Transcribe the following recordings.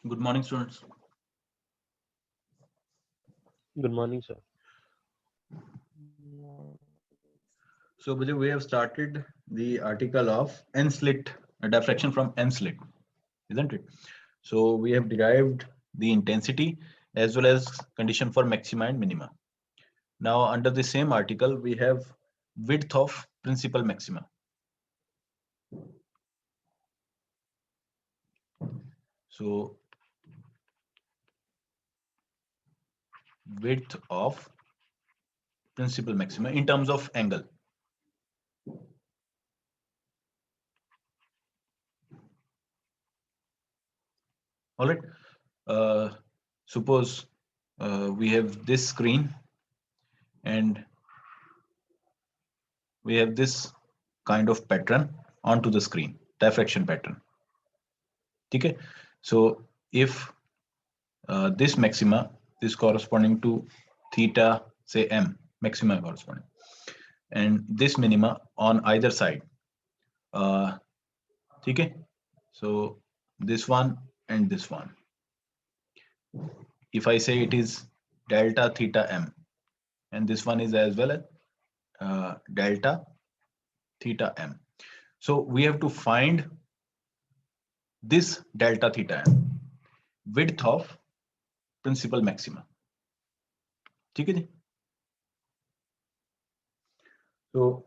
Good morning, students. Good morning, sir. So, Vijay, we have started the article of n-slit, a diffraction from n-slit, isn't it? So, we have derived the intensity as well as condition for maxima and minima. Now, under the same article, we have width of principal maxima. So, width of principal maxima in terms of angle. All right. Suppose we have this screen and we have this kind of pattern onto the screen, diffraction pattern. Okay. So if this maxima is corresponding to theta, say m, maxima corresponding, and this minima on either side. Okay. So this one and this one. If I say it is delta theta m, and this one is as well as delta theta m. So we have to find this delta theta m, width of principal maxima. ठीक है जी? So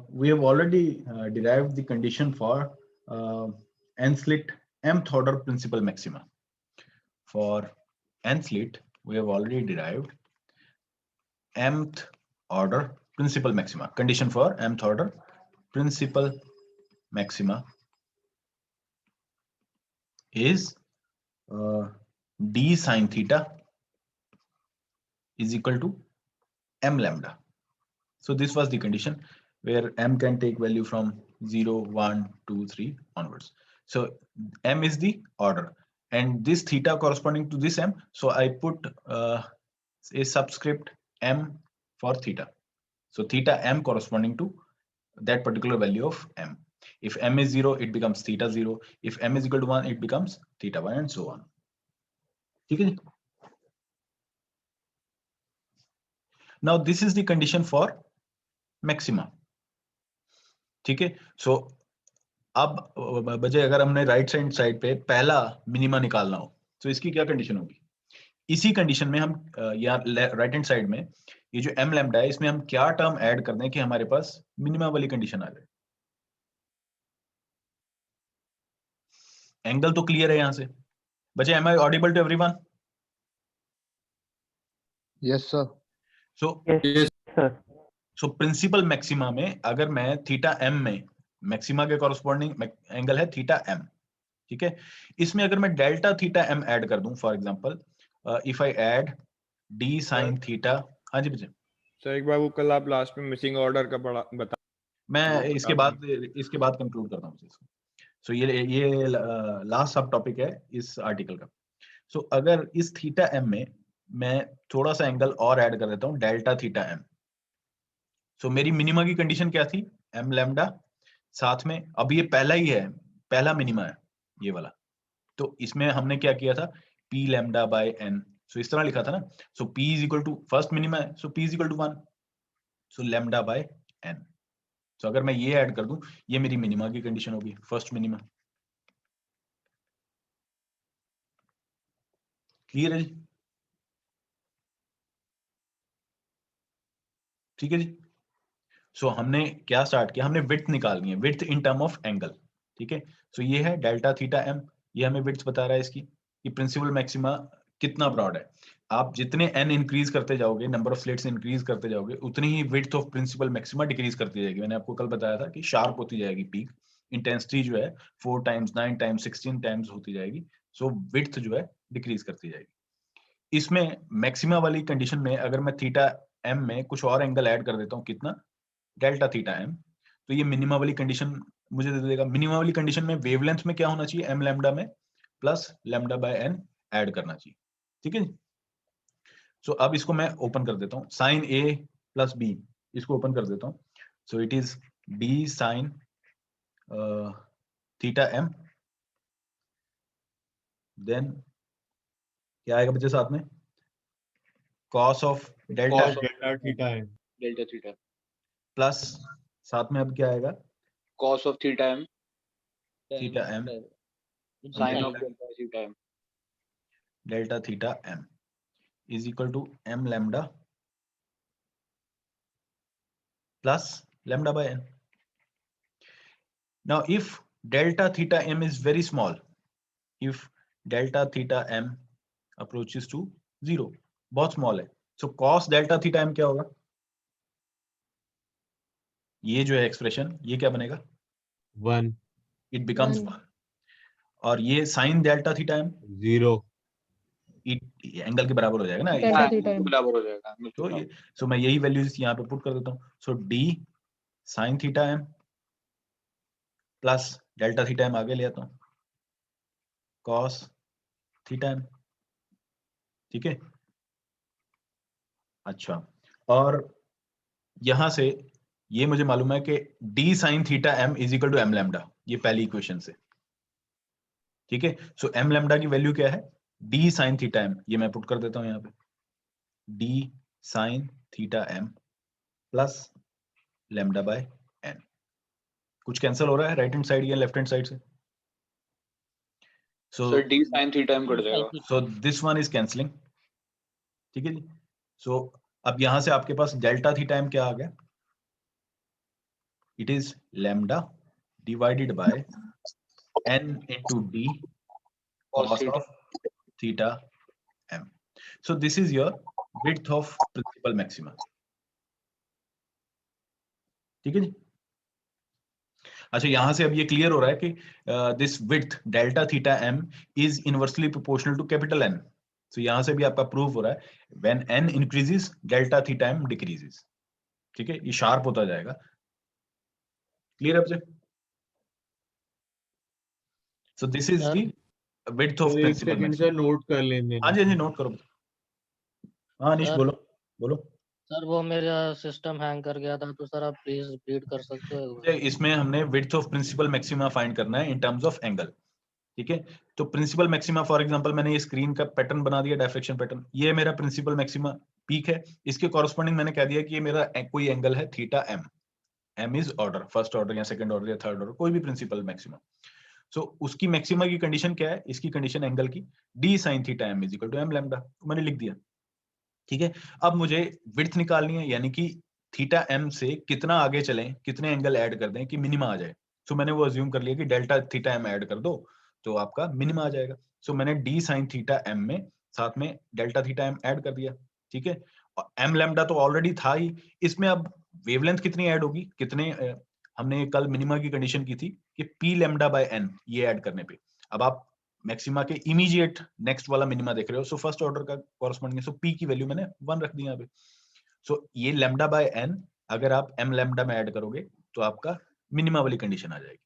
we have already derived the condition for n-slit mth order principal maxima. For n-slit, we have already derived mth order principal maxima. Condition for mth order principal maxima is d sine theta is equal to m lambda. So this was the condition where m can take value from 0, 1, 2, 3 onwards. So m is the order and this theta corresponding to this m. So I put a subscript m for theta. So theta m corresponding to that particular value of m. If m is 0, it becomes theta 0. If m is equal to 1, it becomes theta 1 and so on. Okay. Now this is the condition for maxima. ठीक है. So अब बजे अगर हमने right hand side पे पहला minima निकालना हो तो इसकी क्या कंडीशन होगी? इसी कंडीशन में हम या राइट हैंड साइड में ये जो m लैम्डा है इसमें हम क्या टर्म ऐड कर दें कि हमारे पास मिनिमा वाली कंडीशन आ जाए. एंगल तो क्लियर है यहां से बचे. Am I audible to everyone? Yes sir. So principal maxima में अगर मैं थीटा m में मैक्सिमा के कॉरस्पॉन्डिंग एंगल है थीटा m, ठीक है. इसमें अगर मैं डेल्टा थीटा m ऐड कर दूं, for example if I add d sin theta. हाँ जी बच्चे. सर एक बार वो कल आप लास्ट में मिसिंग ऑर्डर का बता. मैं इसके बाद कंक्लूड करता हूँ इसको. सो ये लास्ट सब टॉपिक है इस आर्टिकल का. सो अगर इस थीटा m में मैं थोड़ा सा एंगल और ऐड कर देता हूँ डेल्टा थीटा m. सो मेरी मिनिमा की कंडीशन क्या थी? m लैम्डा साथ में. अब ये पहला ही है, पहला मिनिमा है ये वाला. तो इसमें हमने क्या किया था? p lambda by n. So इस तरह लिखा था ना. So p is equal to first minima है, so p is equal to 1. So lambda by n. So अगर मैं ये ऐड कर दूं, ये मेरी मिनिमा की कंडीशन होगी, फर्स्ट मिनिमा. क्लियर है जी? ठीक है जी. सो हमने क्या स्टार्ट किया? हमने विड्थ निकालनी है, width in term of angle. ठीक है. सो ये है डेल्टा थीटा m. ये हमें विड्थ बता रहा है इसकी कि प्रिंसिपल मैक्सिमा कितना ब्रॉड है. आप जितने n इंक्रीज करते जाओगे, नंबर ऑफ स्लिट्स इंक्रीज करते जाओगे, उतनी ही width of principal maxima decrease करती जाएगी. मैंने आपको कल बताया था कि शार्प होती जाएगी पीक. इंटेंसिटी जो है 4 टाइम्स 9 टाइम्स 16 टाइम्स होती जाएगी. सो विड्थ जो है डिक्रीज करती जाएगी. इसमें मैक्सिमा वाली कंडीशन में अगर मैं थीटा m में कुछ और एंगल ऐड कर देता हूँ, कितना? Delta theta m. तो ये मिनिमा वाली कंडीशन मुझे दे देगा. मिनिमा वाली कंडीशन में वेवलेंथ में क्या होना चाहिए? m लैम्डा में plus lambda by n add करना चाहिए. ठीक है. सो अब इसको मैं ओपन कर देता हूँ. साइन a प्लस b इसको ओपन कर देता हूँ. So it is d sine theta m then क्या आएगा बच्चे साथ में, cos of delta delta theta M delta theta plus साथ में अब क्या आएगा, cos of theta M theta M sine of delta theta M delta theta M is equal to M lambda plus lambda by n. Now if delta theta m is very small, if delta theta m approaches to 0, बहुत small है, so cos delta theta m क्या होगा, ये जो है expression ये क्या बनेगा, 1 it becomes 1 और ये sin delta theta m 0 angle के बराबर हो जाएगा ना, डेल्टा थीटा एम बराबर हो जाएगा तो ये सो मैं यही वैल्यूज यहाँ पे पुट कर देता हूँ, सो d sin theta m plus delta theta m आगे ले आता हूँ cos थीटा m, ठीक है। अच्छा, और यहां से ये मुझे मालूम है कि d sin theta m is equal to m lambda, ये पहली इक्वेशन से, ठीक है। सो m लैम्डा की वैल्यू क्या है, d sin थीटा m, ये मैं पुट कर देता हूं यहाँ पे, d sin theta m plus lambda by n, कुछ कैंसिल हो रहा है राइट हैंड साइड या लेफ्ट हैंड साइड से, so d sin theta m cut जाएगा, so this one is cancelling, ठीक है जी। सो अब यहां से आपके पास डेल्टा थीटा m क्या आ गया, it is lambda divided by n into d cos theta. of theta m. So this is your width of principal maxima, ठीक है जी। अच्छा, यहां से अब ये क्लियर हो रहा है कि this width delta theta m is inversely proportional to capital N. So यहां से भी आपका प्रूफ हो रहा है when n increases delta theta m decreases, ठीक है, ये शार्प होता जाएगा, क्लियर है? So this is the width of एक principal सेकंड maxima. से नोट कर लेने हाँ जी, हाँ जी, नोट करो। हाँ अनिश, सर। बोलो बोलो। सर वो मेरा सिस्टम हैंग कर गया था, तो सर आप प्लीज रिपीट कर सकते हो? ये इसमें हमने width of principal maxima find करना है इन टर्म्स ऑफ एंगल, ठीक है। तो प्रिंसिपल मैक्सिमा फॉर एग्जांपल मैंने ये स्क्रीन का पैटर्न बना दिया, डायफ्लेक्शन पैटर्न, ये मेरा प्रिंसिपल मैक्सिमा पीक है, इसके कॉरस्पॉन्डिंग मैंने कह दिया कि ये मेरा कोई एंगल है theta M, M is order, first order या सेकंड ऑर्डर या थर्ड ऑर्डर, कोई भी प्रिंसिपल मैक्सिमा। सो उसकी मैक्सिमा की कंडीशन क्या है, इसकी कंडीशन एंगल की d sine theta M is equal to M lambda, मैंने लिख दिया, ठीक है। अब मुझे विड्थ निकालनी है, यानी कि थीटा एम से कितना आगे चलें, कितने एंगल ऐड कर दें कि मिनिमा आ जाए। सो मैंने वो अज्यूम कर लिया कि डेल्टा थीटा एम ऐड कर दो तो आपका मिनिमा आ जाएगा। सो मैंने डी साइन थीटा एम में साथ में डेल्टा थीटा एम ऐड कर दिया, ठीक है। और एम लैम्डा तो ऑलरेडी था ही, इसमें अब वेवलेंथ कितनी ऐड होगी, कितने हमने कल मिनिमा की कंडीशन की थी कि पी लैम्डा बाय एन, ये ऐड करने पे अब आप मैक्सिमा के इमीडिएट नेक्स्ट वाला मिनिमा देख रहे हो। सो फर्स्ट ऑर्डर का कॉरस्पॉन्डिंग, सो पी की वैल्यू मैंने 1 रख दी यहाँ पे। सो ये लैम्डा बाय एन अगर आप एम लैम्डा में ऐड करोगे तो आपका मिनिमा वाली कंडीशन आ जाएगी,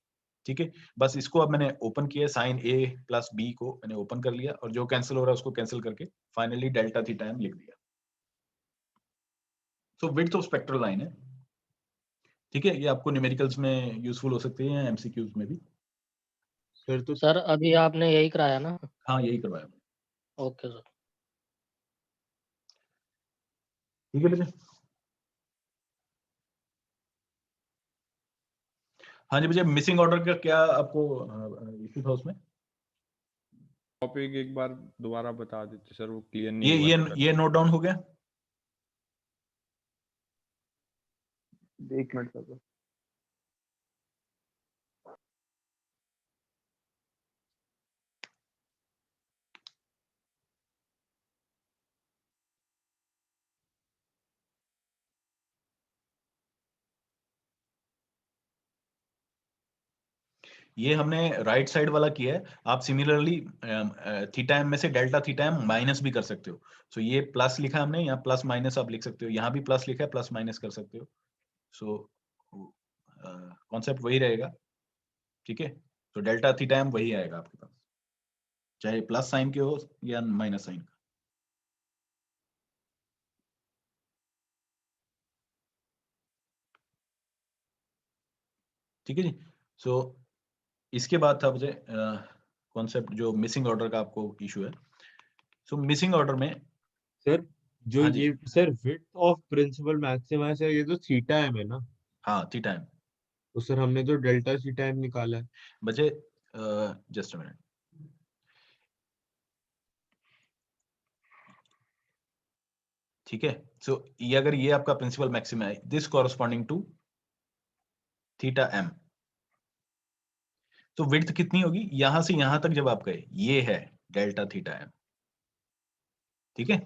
ठीक है। बस इसको अब मैंने ओपन किया, साइन ए प्लस बी को मैंने ओपन कर लिया और जो कैंसिल हो रहा है उसको कैंसिल करके फाइनली डेल्टा थीटा एम लिख दिया। सो विड्थ ऑफ स्पेक्ट्रल लाइन है, ठीक है, ये आपको न्यूमेरिकल्स में यूजफुल हो सकती है, एमसीक्यूज में भी। फिर तो सर अभी आपने यही कराया ना? हाँ यही करवाया, ओके सर। ठीक है बेटे। हाँ जी, मुझे मिसिंग ऑर्डर का क्या आपको इशू था उसमें? टॉपिक एक बार दोबारा बता देते सर, वो क्लियर नहीं हुआ था। ये नोट डाउन हो गया? एक मिनट सर। ये हमने राइट साइड वाला किया है, आप सिमिलरली थीटा एम में से डेल्टा थीटा एम माइनस भी कर सकते हो। सो ये प्लस लिखा है हमने, यहाँ प्लस माइनस आप लिख सकते हो, यहाँ भी प्लस लिखा है, प्लस माइनस कर सकते हो। सो कॉन्सेप्ट वही रहेगा, ठीक है। तो डेल्टा थीटा एम वही आएगा आपके पास, चाहे प्लस साइन के हो या माइनस साइन का। ठीक है जी। सो इसके बाद था मुझे कॉन्सेप्ट जो मिसिंग ऑर्डर का आपको इशू है। सो मिसिंग ऑर्डर में सर जो हाँ जी। ये sir width of principal maxima है सर, ये तो थीटा एम है ना? हाँ थीटा एम। तो सर हमने तो डेल्टा थीटा एम निकाला है। बचे जस्ट अ मिनट, ठीक है। सो ये अगर ये आपका प्रिंसिपल मैक्सिमा है, this corresponding to theta m, तो विड्थ कितनी होगी यहां से यहां तक जब आप गए, ये है डेल्टा थीटा एम, ठीक है।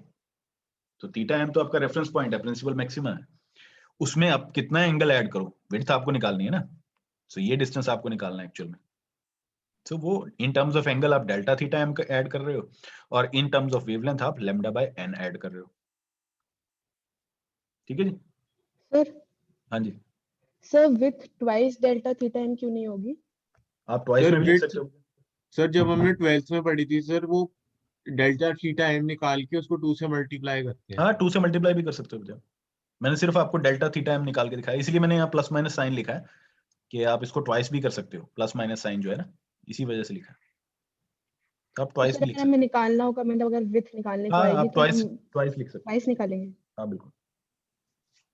तो थीटा एम तो आपका रेफरेंस पॉइंट है, प्रिंसिपल मैक्सिमा है, उसमें आप कितना एंगल ऐड करो, विड्थ आपको निकालनी है ना। सो ये डिस्टेंस आपको निकालना है एक्चुअल में। सो वो इन टर्म्स ऑफ एंगल आप डेल्टा थीटा एम ऐड कर रहे हो, और इन टर्म्स ऑफ वेवलेंथ आप लैम्डा बाय एन ऐड कर रहे हो, ठीक है जी। सर हाँ जी, sir with twice delta theta m क्यों नहीं होगी? आप ट्वाइस सर में भी लिख विड्थ सकते हो। सर जब हमने 12th में पढ़ी थी सर, वो डेल्टा थीटा एम निकाल के उसको 2 से मल्टीप्लाई करते हैं। हाँ 2 से मल्टीप्लाई भी कर सकते हो बेटा, मैंने सिर्फ आपको डेल्टा थीटा एम निकाल के दिखाया, इसलिए मैंने यहाँ प्लस माइनस साइन लिखा है कि आप इसको ट्वाइस भी कर सकते हो, प्लस माइनस साइन जो है ना, इसी वजह से लिखा है। तो आप तो ट्वाइस सर भी लिख अगर हमें सकते निकालना होगा, मतलब अगर विथ निकालने हो। को हाँ आएगी आप तो हम ट्वाइस लिख सकते ट्वाइस निकालेंगे। हो, हाँ बिल्कुल,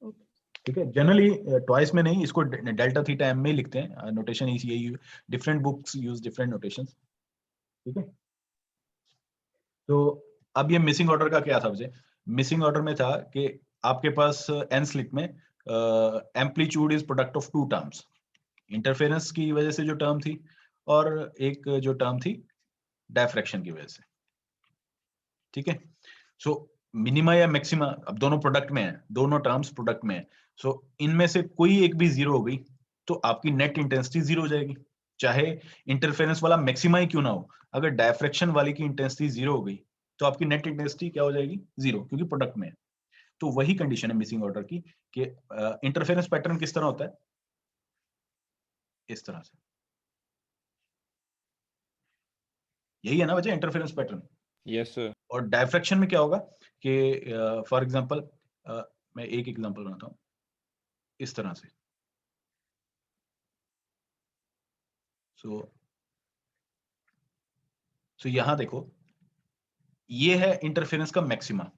ओके। ठीक है। जनरली ट्वाइस में नहीं, इसको डेल्टा थीटा एम में ही लिखते हैं, नोटेशन इसी यही, different books use different notations, ठीक है। तो अब ये मिसिंग ऑर्डर का क्या था मुझे, मिसिंग ऑर्डर में था कि आपके पास एन स्लिप में amplitude is product of two terms, interference की वजह से जो टर्म थी, और एक जो टर्म थी डायफ्रैक्शन की वजह से, ठीक है। सो मिनिमा या मैक्सिमा अब दोनों प्रोडक्ट में है, दोनों टर्म्स प्रोडक्ट में है, सो इनमें से कोई एक भी जीरो हो गई तो आपकी नेट इंटेंसिटी जीरो हो जाएगी, चाहे इंटरफेरेंस वाला मैक्सिमा ही क्यों ना हो। अगर डायफ्रैक्शन वाली की इंटेंसिटी जीरो हो गई तो आपकी नेट इंटेंसिटी क्या हो जाएगी, जीरो, क्योंकि प्रोडक्ट में है। तो वही कंडीशन है मिसिंग ऑर्डर की कि इंटरफेरेंस पैटर्न किस तरह होता है, इस तरह से, यही है ना वजह इंटरफेरेंस पैटर्न। Yes sir. और डायफ्रैक्शन में क्या होगा कि फॉर एग्जांपल मैं एक एग्जांपल बनाता हूं इस तरह से। सो यहां देखो, ये है इंटरफेरेंस का मैक्सिमा,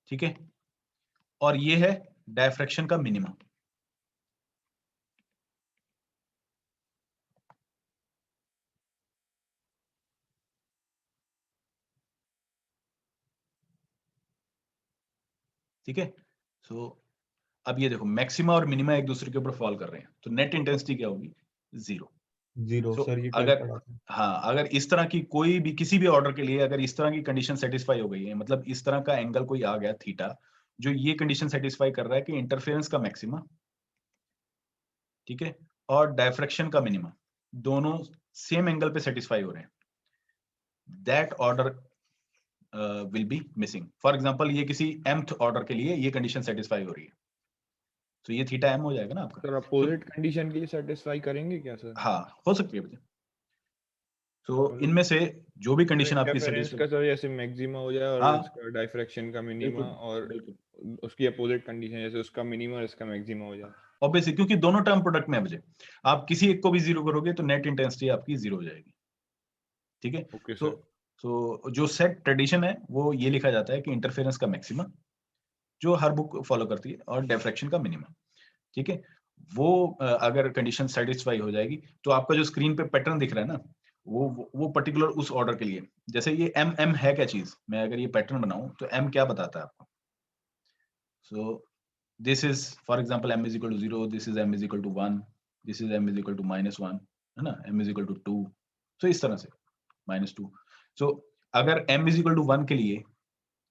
ठीक है, और ये है डायफ्रैक्शन का मिनिमा। ठीक है। सो अब ये देखो, मैक्सिमा और मिनिमा एक दूसरे के ऊपर फॉल कर रहे हैं, तो नेट इंटेंसिटी क्या होगी, जीरो। जीरो सो सर, ये कल अगर पढ़ा था। हाँ, अगर इस तरह की कोई भी किसी भी ऑर्डर के लिए अगर इस तरह की कंडीशन सेटिस्फाई हो गई है, मतलब इस तरह का एंगल कोई आ गया थीटा, जो ये कंडीशन सेटिस्फाई कर रहा है कि इंटरफेरेंस का मैक्सिमा, ठीक है, और डायफ्रैक्शन का मिनिमा दोनों सेम एंगल पे सेटिस्फाई हो रहे हैं, that order will be missing. For example ये किसी mth ऑर्डर के लिए ये कंडीशन सेटिस्फाई हो रही है, तो ये थीटा m हो जाएगा ना आपका। सर अपोजिट कंडीशन के लिए सेटिस्फाई करेंगे क्या सर? हाँ हो सकती है बेटा। तो मतलब इनमें से जो भी कंडीशन आपकी इंटरफेरेंस का सेटिस्फाई, सर जैसे मैक्सिमा हो जाए और हाँ इसका डायफ्रैक्शन का मिनिमा, बिल्कुल और बिल्कुल, उसकी अपोजिट कंडीशन जैसे उसका मिनिमा और इसका मैक्सिमा हो जाए। ऑब्वियसली क्योंकि दोनों टर्म प्रोडक्ट में है मुझे, आप किसी एक को भी जीरो करोगे तो नेट इंटेंसिटी आपकी जीरो हो जाएगी, ठीक है। ओके तो सर। तो जो सेट ट्रेडिशन है वो ये लिखा जाता है कि इंटरफेरेंस का मैक्सिमा, जो हर बुक फॉलो करती है, और डायफ्रैक्शन का मिनिमा, ठीक है। वो अगर कंडीशन सेटिस्फाई हो जाएगी तो आपका जो स्क्रीन पे पैटर्न दिख रहा है ना, वो पर्टिकुलर उस ऑर्डर के लिए, जैसे ये एम है क्या चीज, मैं अगर ये पैटर्न बनाऊं तो एम क्या बताता है आपको। सो this is for example m is equal to 0, this is m is equal to 1, this is m is equal to -1, है ना, m is equal to 2, सो इस तरह से -2। सो अगर m is equal to 1 के लिए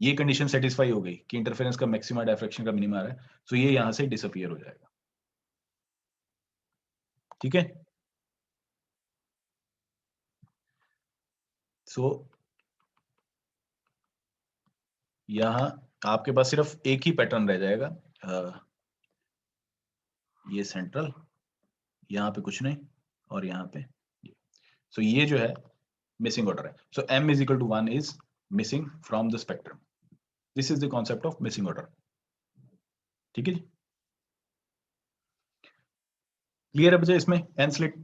ये कंडीशन सेटिस्फाई हो गई कि इंटरफेरेंस का मैक्सिमा डायफ्रैक्शन का मिनिमा आ रहा है, तो ये यहां से डिसअपीयर हो जाएगा, ठीक है। सो यहां आपके पास सिर्फ एक ही पैटर्न रह जाएगा, ये सेंट्रल, यहाँ पे कुछ नहीं, और यहाँ पे सो ये जो है मिसिंग ऑर्डर है। So m is equal to 1 is missing from the spectrum. This is the concept of missing order, ठीक है जी। क्लियर है बच्चे इसमें n slit?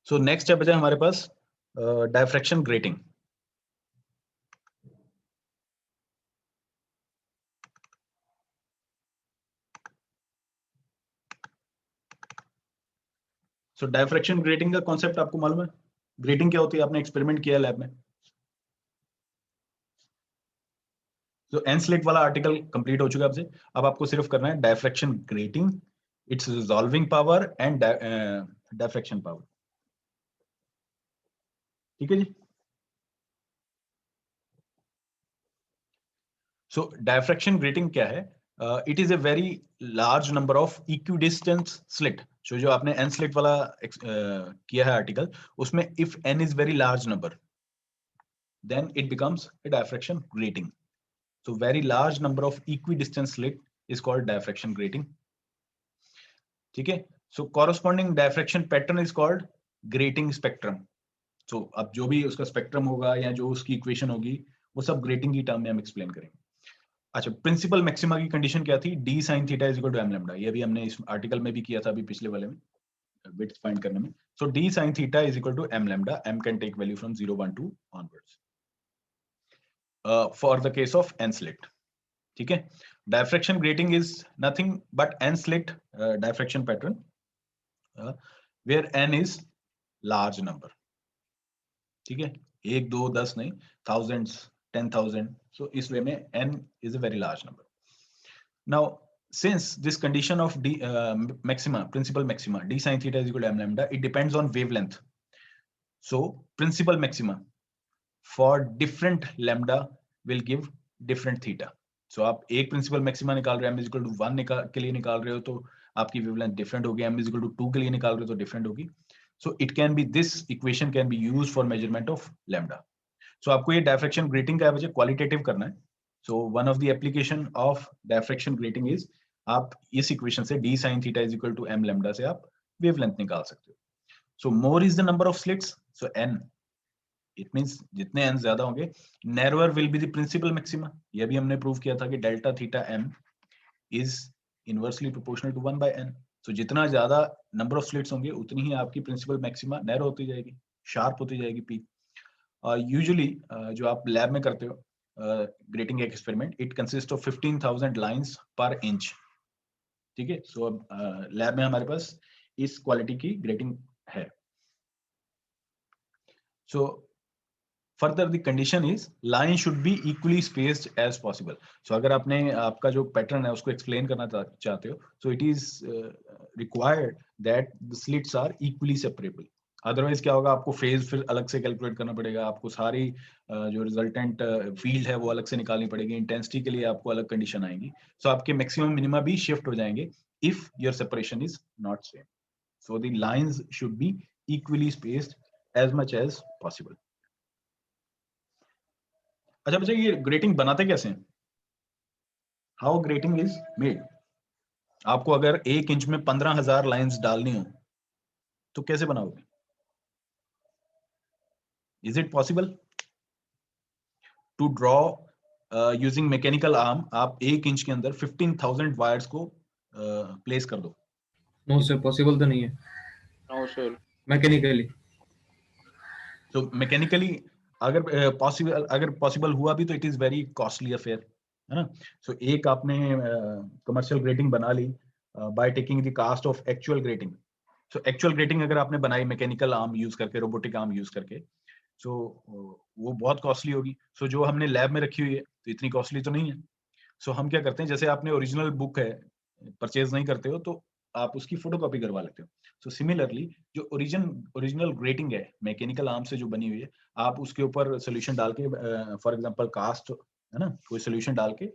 So next step है हमारे पास diffraction grating. So diffraction grating का कॉन्सेप्ट आपको मालूम है? ग्रेटिंग क्या होती है? आपने एक्सपेरिमेंट किया लैब में। तो एन स्लिट वाला आर्टिकल कंप्लीट हो चुका है आपसे। अब आपको सिर्फ करना है diffraction grating, its resolving power and diffraction power. ठीक है जी। सो डायफ्रैक्शन ग्रेटिंग क्या है? It is a very large number of equidistance slit. जो आपने एन स्लिट वाला किया है आर्टिकल, उसमें if n is very large number then it becomes a diffraction grating. So very large number of equidistant slit is called diffraction grating. ठीक है? So corresponding diffraction pattern is called grating spectrum. So अब जो भी उसका spectrum होगा या जो उसकी इक्वेशन होगी वो सब ग्रेटिंग की टर्म में हम एक्सप्लेन करेंगे। अच्छा, प्रिंसिपल मैक्सिमा की कंडीशन क्या थी? d sin theta is equal to m lambda. ये भी हमने इस आर्टिकल में भी किया था अभी पिछले वाले में, विड्थ फाइंड करने में। So d sin theta is equal to m lambda, m can take value from 0, 1, 2 onwards. For the case of n slit, ठीक है? Diffraction grating is nothing but n slit diffraction pattern where n is large number. ठीक है? 1, 2, 10 नहीं, thousands, 10,000. So इस way में n is a very large number. Now since this condition of d maxima, principal maxima, d sin theta is equal to m lambda, it depends on wavelength. So principal maxima for different lambda will give different theta. So आप एक principal maxima निकाल रहे हैं, m is equal to 1 के लिए निकाल रहे हो तो आपकी वेवलेंथ डिफरेंट होगी, m is equal to 2 के लिए निकाल रहे हो तो डिफरेंट होगी. So it can be, this equation can be used for measurement of lambda. So आपको ये डायफ्रैक्शन ग्रेटिंग का वजह क्वालिटेटिव करना है. So one of the application of diffraction grating is आप इस इक्वेशन से d sin theta is equal to m lambda से आप वेवलेंथ निकाल सकते हो. So more is the number of slits, so n, it means जितने n ज्यादा होंगे narrower will be the principal maxima. ये भी हमने प्रूव किया था कि delta theta m is inversely proportional to 1 by n. So जितना ज्यादा number of slits होंगे उतनी ही आपकी principal maxima narrow होती जाएगी, sharp होती जाएगी peak. Usually जो आप लैब में करते हो grating experiment, it consists of 15,000 lines per inch. ठीक है? So अब लैब में हमारे पास इस क्वालिटी की ग्रेटिंग है. So further the condition is line should be equally spaced as possible. So अगर आपने आपका जो पैटर्न है उसको एक्सप्लेन करना चाहते हो, so it is required that the slits are equally separable. Otherwise क्या होगा, आपको फेज फिर अलग से कैलकुलेट करना पड़ेगा, आपको सारी जो रिजल्टेंट फील्ड है वो अलग से निकालनी पड़ेगी, इंटेंसिटी के लिए आपको अलग कंडीशन आएंगी. सो आपके मैक्सिमम मिनिमा भी शिफ्ट हो जाएंगे if your separation is not same. So the lines should be equally spaced as much as possible. अच्छा बच्चा, ये ग्रेटिंग बनाते कैसे हैं? How grating is made? आपको अगर 1 इंच में 15,000 लाइंस डालनी हो तो कैसे बनाओगे? Is it possible to draw using mechanical arm? आप 1 इंच के अंदर 15,000 वायर्स को प्लेस कर दो. नो सर, पॉसिबल तो नहीं है. No, sir. मैकेनिकली. तो मैकेनिकली अगर पॉसिबल हुआ भी तो it is very costly affair, है ना? सो एक आपने कमर्शियल ग्रेटिंग बना ली by taking the cost of actual grating. So actual grating अगर आपने बनाई मैकेनिकल आर्म यूज करके, रोबोटिक आर्म यूज करके, सो वो बहुत कॉस्टली होगी. सो जो हमने लैब में रखी हुई है तो इतनी कॉस्टली तो नहीं है. सो हम क्या करते हैं, जैसे आपने ओरिजिनल बुक है परचेज नहीं करते हो तो आप उसकी फोटोकॉपी करवा लेते हो. सो सिमिलरली जो ओरिजिनल ग्रेटिंग है मैकेनिकल आर्म से जो बनी हुई है, आप उसके ऊपर सोल्यूशन डाल के, फॉर एग्जांपल कास्ट, है ना, कोई सोल्यूशन डाल के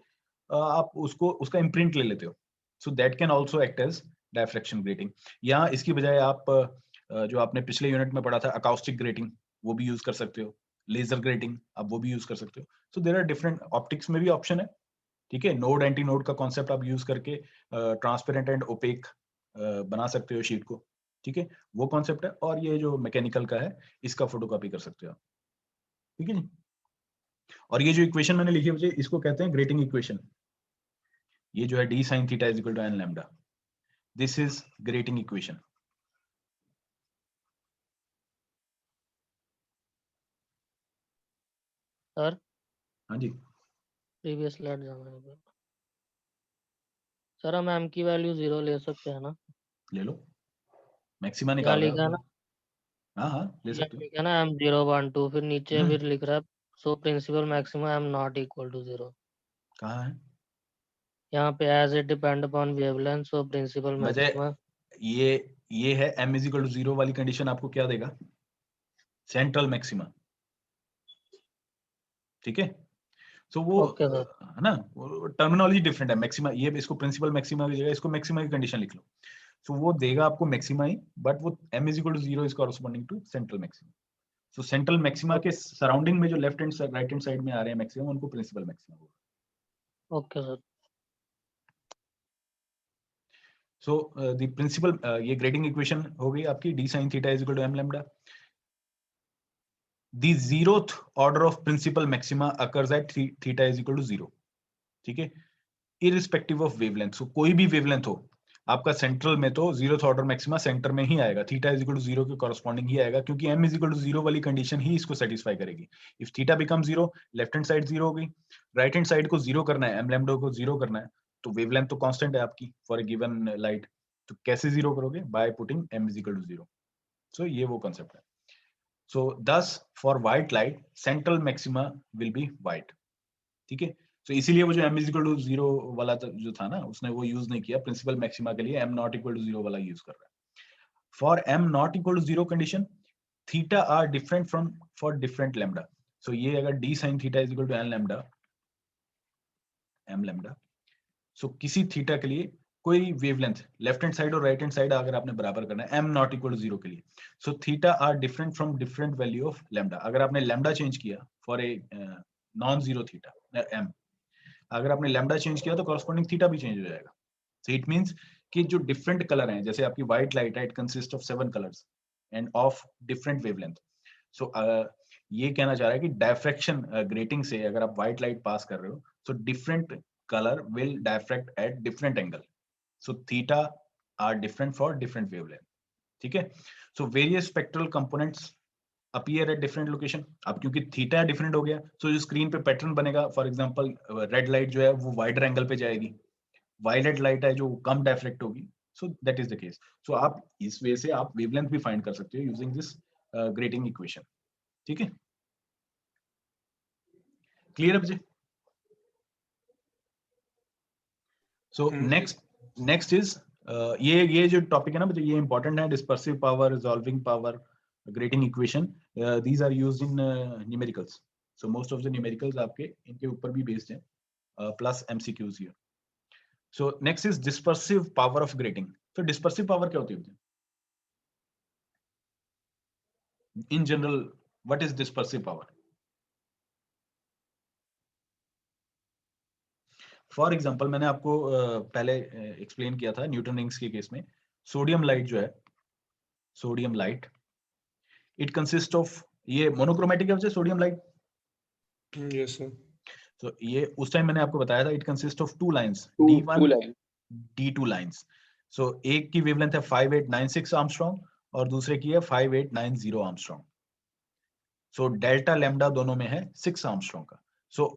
आप उसका इम्प्रिंट ले लेते हो. So that can also act as diffraction grating. या इसकी बजाय आप जो आपने पिछले यूनिट में पढ़ा था अकाउस्टिक ग्रेटिंग, वो भी यूज कर सकते हो. लेजर ग्रेटिंग आप वो भी यूज कर सकते हो. So there are different, optics में भी ऑप्शन है. ठीक है? नोड एंटी नोड का कॉन्सेप्ट आप यूज करके ट्रांसपेरेंट एंड ओपेक बना सकते हो शीट को. ठीक है? वो कॉन्सेप्ट है. और ये जो मैकेनिकल का है इसका फोटोकॉपी कर सकते हो आप. ठीक है जी? और ये जो इक्वेशन मैंने लिखी है इसको कहते हैं ग्रेटिंग इक्वेशन. ये जो है d sin theta is equal to n lambda, this is grating equation. Sir हाँ जी, प्रीवियस स्लाइड जाना है सर। हम m की वैल्यू 0 ले सकते हैं ना? ले लो, मैक्सिमा यहाँ निकाल रहे लिखा है हो ना, तो। हाँ हाँ, ले यहाँ सकते हो। लिखा है ना M012, फिर नीचे हम्म। फिर लिख रहा है so principal maxima m not equal to 0। कहाँ है? यहाँ पे as it depend upon wavelength so principal बजाय मैक्सिमा। ये है m इज इक्वल टू 0 वाली कंडीशन आपको क्या देगा? Central maxima. ठीक है, सो वो ओके सर। है ना, टर्मिनोलॉजी डिफरेंट है। मैक्सिमा, ये इसको प्रिंसिपल मैक्सिमा की जगह इसको मैक्सिमा की कंडीशन लिख लो। सो वो देगा आपको मैक्सिमा ही, बट वो m is equal to 0 is corresponding to central maxima. So central maxima के सराउंडिंग में जो left hand right hand side में आ रहे हैं मैक्सिमम, उनको प्रिंसिपल मैक्सिमा बोलते हैं। Okay sir. So the principal, ये ग्रेडिंग इक्वेशन हो गई आपकी, d sin theta is equal to m lambda. The zeroth order of principal maxima occurs at theta is equal to 0। ठीक है, इररिस्पेक्टिव ऑफ वेवलेंथ। सो कोई भी वेवलेंथ हो आपका, सेंट्रल में तो जीरोथ ऑर्डर मैक्सिमा सेंटर में ही आएगा, थीटा इज इक्वल टू 0 के कॉरस्पॉन्डिंग ही आएगा, क्योंकि m इज इक्वल टू 0 वाली कंडीशन ही इसको सेटिस्फाई करेगी। If theta become 0, left hand side 0 हो गई, राइट हैंड साइड को 0 करना है, m लैम्डा को 0 करना है, तो वेवलेंथ तो कांस्टेंट है आपकी फॉर ए गिवन लाइट। तो कैसे 0 करोगे? By putting m is equal to 0। So ये वो कांसेप्ट है। सो thus for white light central maxima will be white। ठीक है, तो इसीलिए वो जो m इज इक्वल टू 0 वाला जो था ना, उसने वो यूज नहीं किया प्रिंसिपल मैक्सिमा के लिए, m नॉट इक्वल टू 0 वाला यूज कर रहा है। For m not equal to 0 condition, theta are different from for different lambda. So ये अगर d sin theta is equal to n lambda, m lambda, so किसी theta के लिए कोई वेवलेंथ लेफ्ट हैंड साइड और राइट हैंड साइड अगर आपने बराबर करना है m नॉट इक्वल टू 0 के लिए, so theta are different from different value of lambda. अगर आपने लैम्डा चेंज किया for a non zero theta m, अगर आपने लैम्डा चेंज किया तो कॉरस्पॉन्डिंग थीटा भी चेंज हो जाएगा। सो इट मींस कि जो डिफरेंट कलर हैं, जैसे आपकी व्हाइट लाइट है, it consist of 7 colours and of different wavelength. So ये कहना चाह रहा है कि डायफ्रैक्शन ग्रेटिंग से अगर आप व्हाइट लाइट पास कर रहे हो, so different color will diffract at different angle, so theta are different for different wavelength। ठीक है, so various spectral components appear at different location। अब क्योंकि थीटा डिफरेंट हो गया, so जो स्क्रीन पे पैटर्न बनेगा, फॉर एग्जांपल रेड लाइट जो है वो वाइडर एंगल पे जाएगी, वायलेट लाइट है जो कम डायफ्रैक्ट होगी। So that is the case. So आप इस वे से आप वेवलेंथ भी फाइंड कर सकते हो यूजिंग दिस ग्रेटिंग इक्वेशन। ठीक है, क्लियर है बच्चे? सो नेक्स्ट इज ये जो टॉपिक है ना बच्चे, ये इंपॉर्टेंट है। Dispersive power, resolving power, grating equation, these are used in numericals. So most of the numericals आपके इनके ऊपर भी बेस्ड हैं, plus MCQs here. So next is dispersive power of grating. तो डिस्पर्सिव पावर क्या होती है in general? What is dispersive power? For example मैंने आपको पहले एक्सप्लेन किया था न्यूटन रिंग्स के केस में, सोडियम लाइट जो है, sodium light it consist of, ये मोनोक्रोमेटिक है सोडियम लाइट। Yes sir. तो ये उस टाइम मैंने आपको बताया था, it consist of two lines, two D1 line D2 lines. So एक की वेवलेंथ है 5896 आर्मस्ट्रॉन्ग और दूसरे की है 5890 आर्मस्ट्रॉन्ग। सो डेल्टा लैम्डा दोनों में है 6 आर्मस्ट्रॉन्ग का। सो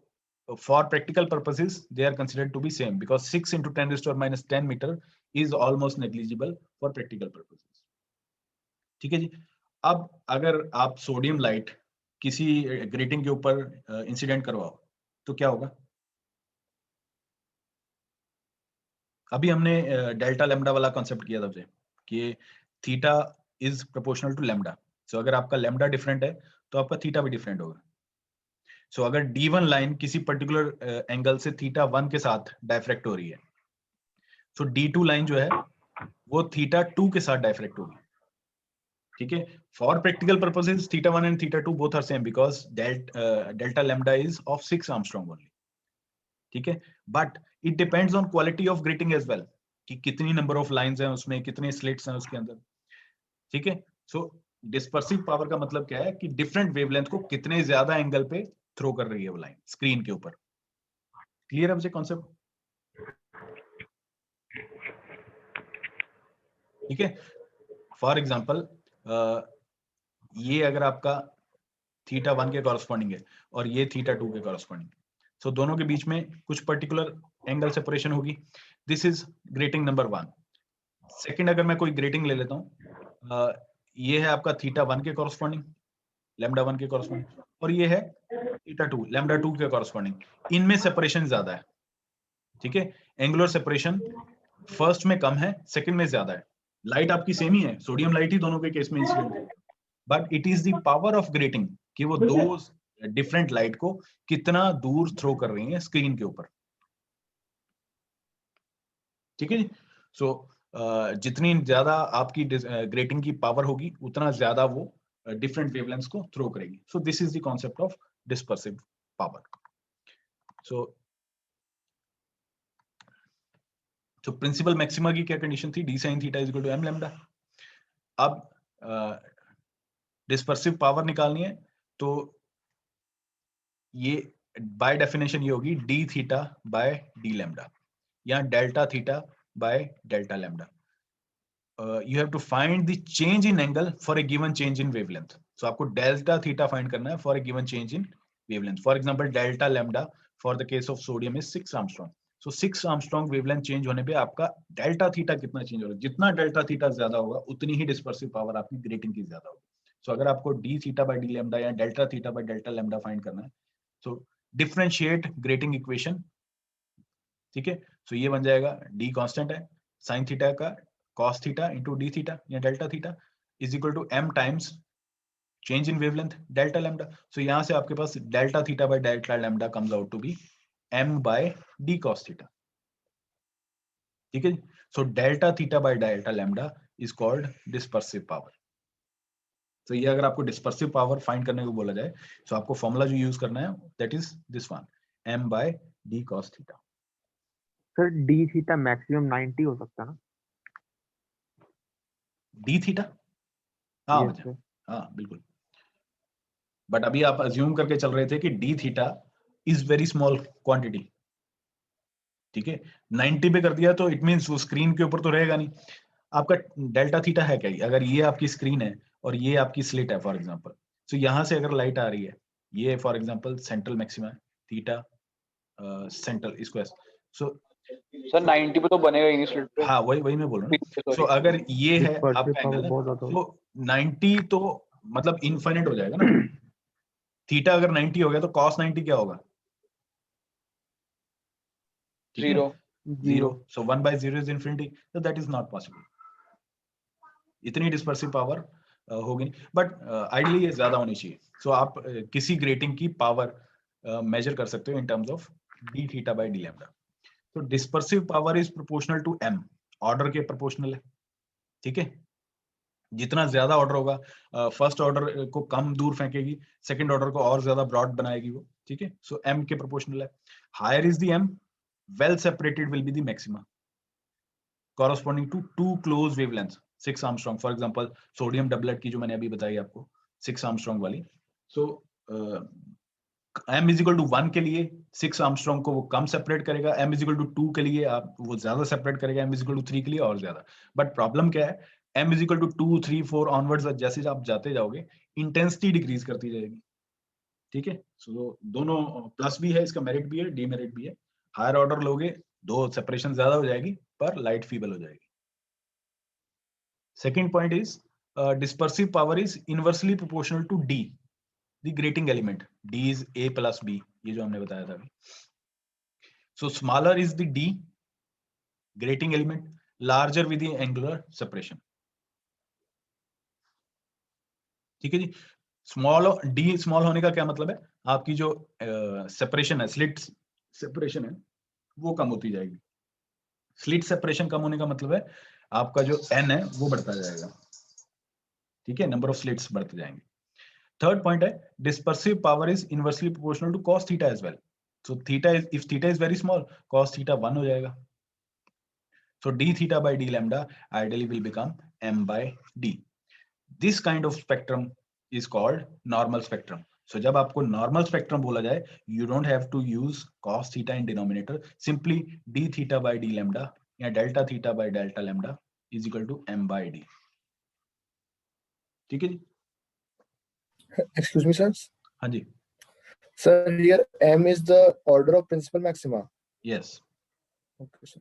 for practical purposes they are considered to be same because 6 into 10 raised to minus 10 meter is almost negligible for practical purposes। ठीक है जी। अब अगर आप सोडियम लाइट किसी ग्रेटिंग के ऊपर इंसिडेंट करवाओ तो क्या होगा? अभी हमने डेल्टा लैम्डा वाला कॉन्सेप्ट किया था कि theta is proportional to lambda. So अगर आपका लैम्डा डिफरेंट है तो आपका थीटा भी डिफरेंट होगा। सो अगर D1 लाइन किसी पर्टिकुलर एंगल से थीटा 1 के साथ डायफ्रैक्ट हो रही है, सो D2 लाइन जो है वो थीटा 2 के साथ डायफ्रैक्ट होगी। ठीक है, for practical purposes theta 1 and theta 2 both are same because delta lambda is of 6 Armstrong only. ठीक है, but it depends on quality of grating as well, कि कितनी नंबर ऑफ लाइंस हैं उसमें, कितने स्लिट्स हैं उसके अंदर। ठीक है, सो डिस्पर्सिव पावर का मतलब क्या है कि डिफरेंट वेवलेंथ को कितने ज्यादा एंगल पे थ्रो कर रही है वो लाइन स्क्रीन के ऊपर। क्लियर है मुझे कॉन्सेप्ट? ठीक है, फॉर एग्जांपल ये अगर आपका थीटा 1 के कॉरस्पॉन्डिंग है और ये थीटा 2 के कॉरस्पॉन्डिंग। सो दोनों के बीच में कुछ पर्टिकुलर एंगल सेपरेशन होगी। This is grating number 1। Second, अगर मैं कोई ग्रेटिंग ले लेता हूँ, ये है आपका थीटा 1 के कॉरस्पॉन्डिंग, लैम्डा 1 के कॉरस्पॉन्डिंग, और ये है थीटा 2 लैम्डा 2 के कॉरस्पॉन्डिंग। इनमें सेपरेशन ज्यादा है, ठीक है। एंगुलर सेपरेशन फर्स्ट में कम है, सेकंड में ज्यादा है। लाइट आपकी सेम ही है, सोडियम लाइट ही दोनों के केस में इंसिडेंट है, but it is the power of grating कि वो दो डिफरेंट लाइट को कितना दूर थ्रो कर रही है स्क्रीन के ऊपर, ठीक है जी। सो जितनी ज्यादा आपकी ग्रेटिंग की पावर होगी उतना ज्यादा वो डिफरेंट वेवलेंथ्स को थ्रो करेगी। So this is the concept of dispersive power. तो प्रिंसिपल मैक्सिमा की क्या कंडीशन थी? D sine theta is equal to M lambda. अब डिस्पर्सिव पावर निकालनी है तो ये बाय डेफिनेशन ये होगी d theta by d lambda या delta theta by delta lambda. You have to find the change in angle for a given change in wavelength. So आपको delta theta find करना है for a given change in wavelength. For example delta lambda for the case of sodium is 6 angstrom. So 6 angstrom wavelength change होने पे आपका delta theta कितना change होगा? जितना delta theta ज्यादा होगा उतनी ही डिस्पर्सिव पावर आपकी ग्रेटिंग की ज्यादा होगी। सो अगर आपको d theta by d lambda या delta theta by delta lambda find करना है, सो डिफरेंशिएट ग्रेटिंग इक्वेशन, ठीक है। सो ये बन जाएगा डी कांस्टेंट है साइन थीटा का cos theta into d theta या delta theta is equal to m times change in wavelength delta lambda. So यहां से आपके पास delta theta by delta lambda comes out to be m by d cos theta, ठीक है। So delta theta by delta lambda is called dispersive power. तो ये अगर आपको डिस्पर्सिव पावर फाइंड करने को बोला जाए तो आपको फॉर्मूला जो यूज करना है that is this one, m by d cos थीटा। सर डी थीटा मैक्सिमम 90 हो सकता है ना? डी थीटा, हाँ Yes, बच्चा, sir. हाँ बिल्कुल। बट अभी आप अज्यूम करके चल रहे थे कि D theta is very small quantity, ठीक है। 90 पे कर दिया तो इट मींस वो स्क्रीन के ऊपर तो रहेगा नहीं। आपका डेल्टा थीटा है क्या? अगर ये आपकी स्क्रीन है और ये आपकी स्लिट है फॉर एग्जांपल, तो यहां से अगर लाइट आ रही है, ये फॉर एग्जांपल सेंट्रल मैक्सिमा है, theta central square. So sir 90 पे तो बनेगा ही नहीं स्लिट पे। हाँ वही मैं बोल रहा हूँ। Sorry. सो अगर ये है Dispersive आपका power एंगल, बहुत ज्यादा होगी। तो 90 तो मतलब इनफाइनाइट हो जाएगा ना। थीटा अगर 90 हो गया तो cos 90 क्या होगा? ठीक है, 0 0। सो 1/0 इज इनफिनिटी, तो दैट इज नॉट पॉसिबल। इतनी डिस्पर्सिव पावर होगी नहीं, बट आइडियली ये ज्यादा होनी चाहिए। सो आप किसी ग्रेटिंग की पावर मेजर कर सकते हो in terms of d theta by d lambda. तो dispersive power is proportional to m, order के प्रोपोर्शनल है, ठीक है। जितना ज्यादा ऑर्डर होगा, फर्स्ट ऑर्डर को कम दूर फेंकेगी, सेकंड ऑर्डर को और ज्यादा ब्रॉड बनाएगी वो, ठीक है। सो m के प्रोपोर्शनल है। Higher is the m, well separated will be the maxima corresponding to two close wavelengths 6 Armstrong। For example sodium doublet की जो मैंने अभी बताई आपको 6 Armstrong वाली, so m is equal to 1 के लिए 6 Armstrong को वो कम सेपरेट करेगा, m इज इक्वल टू 2 के लिए आप वो ज्यादा सेपरेट करेगा, m इज इक्वल टू 3 के लिए और ज्यादा। बट प्रॉब्लम क्या है, m is equal to 2 3 4 onwards जैसे आप जाते जाओगे इंटेंसिटी डिक्रीज करती जाएगी, ठीक है। सो दोनों प्लस भी है, इसका मेरिट भी है, डीमेरिट भी है। हायर ऑर्डर लोगे दो सेपरेशन ज्यादा हो जाएगी पर लाइट फीबल हो जाएगी। Second point is dispersive power is inversely proportional to d, the grating element. d is a plus b, ये जो हमने बताया था अभी। So smaller is the d grating element, larger with the angular separation, ठीक है जी। स्मॉल d स्मॉल होने का क्या मतलब है, आपकी जो सेपरेशन है, स्लिट सेपरेशन है, वो कम होती जाएगी। स्लिट सेपरेशन कम होने का मतलब है आपका जो n है वो बढ़ता जाएगा, ठीक है, नंबर ऑफ स्लिट्स बढ़ते जाएंगे। थर्ड पॉइंट है dispersive power is inversely proportional to cos theta as well. So theta is, if theta is very small, cos theta 1 हो जाएगा। So d theta by d lambda ideally will become m by d। This kind of spectrum is called normal spectrum. So जब आपको normal spectrum बोला जाए, you don't have to use cos theta in denominator, simply d theta by d lambda या delta theta by delta lambda is equal to m by d, ठीक है जी। Excuse me, sir. हाँ जी, Sir, here m is the order of principal maxima. Yes. Okay, sir.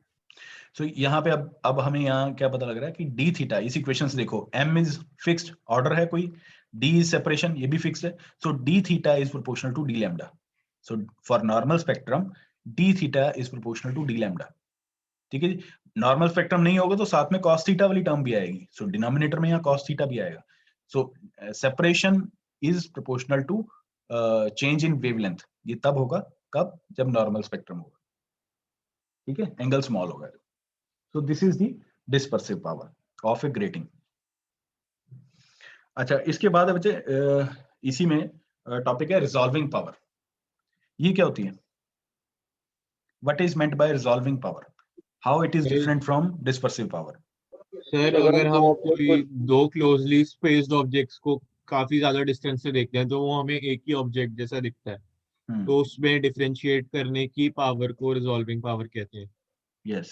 So यहाँ पे अब हमें यहाँ क्या पता लग रहा है कि डी थीटा, इस इक्वेशन से देखो, m इज फिक्स्ड, ऑर्डर है कोई, d इज सेपरेशन, ये भी फिक्स्ड है, so d theta is proportional to d lambda. So for normal spectrum d theta is proportional to d lambda. ठीक है जी, नॉर्मल स्पेक्ट्रम नहीं होगा तो साथ में cos थीटा वाली टर्म भी आएगी, सो डिनोमिनेटर में यहाँ cos थीटा भी आएगा। So separation is proportional to change in wavelength. ये तब होगा कब, जब नॉर्मल स्पेक्ट्रम होगा, ठीक है, एंगल स्मॉल होगा। So this is the dispersive power of a grating. अच्छा, इसके बाद बच्चे इसी में टॉपिक है रिजॉल्विंग पावर। ये क्या होती है? What is meant by resolving power? How it is different from dispersive power? Sir अगर अगर हम हम दो object कोई दो क्लोजली स्पेस्ड ऑब्जेक्ट्स को काफी ज्यादा डिस्टेंस से देखते हैं तो वो हमें एक ही ऑब्जेक्ट जैसा दिखता है, तो उसमें डिफरेंशिएट करने की पावर को रिजॉल्विंग पावर कहते हैं। यस,